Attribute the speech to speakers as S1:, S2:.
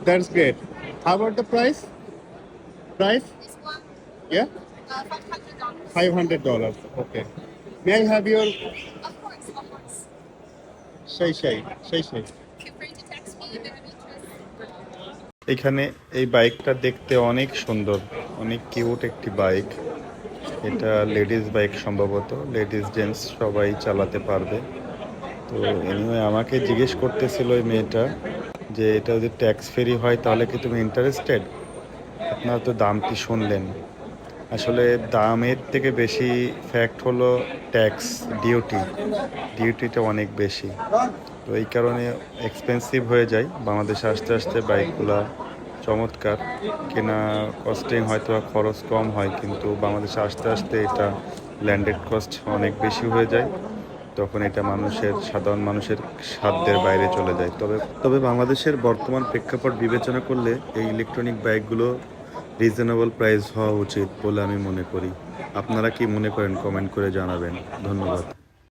S1: That's great. How about the price? Price?
S2: This one,
S1: Yeah,
S2: $500.
S1: $500. Okay. May I have your
S2: Of course, of course.
S1: shay?
S2: Feel free to text me if you have interest.
S3: এখানে এই বাইকটা দেখতে অনেক সুন্দর, অনেক cute একটি bike. এটা ladies bike, সম্ভবত লেডিস জেন্টস সবাই চালাতে পারবে। তো এনিওয়ে আমাকে জিজ্ঞেস করতেছিল ওই মেয়েটা যে এটা যদি ট্যাক্স ফ্রি হয় তাহলে কি তুমি ইন্টারেস্টেড। আপনারা তো দামটি শুনলেন, আসলে দামের থেকে বেশি ফ্যাক্ট হলো ট্যাক্স, ডিউটিটা অনেক বেশি। তো এই কারণে এক্সপেন্সিভ হয়ে যায়। বাংলাদেশে আসতে আসতে বাইকগুলা চমৎকার, কেনা কস্টিং হয়তো বা খরচ কম হয়, কিন্তু বাংলাদেশে আসতে আসতে এটা ল্যান্ডেড কস্ট অনেক বেশি হয়ে যায়। তখন এটা সাধারণ মানুষের সাধ্যের বাইরে চলে যায়। তবে বাংলাদেশের বর্তমান প্রেক্ষাপট বিবেচনা করলে এই ইলেকট্রনিক বাইকগুলো রিজনেবল প্রাইস হওয়া উচিত বলে আমি মনে করি। আপনারা কি মনে করেন কমেন্ট করে জানাবেন। ধন্যবাদ।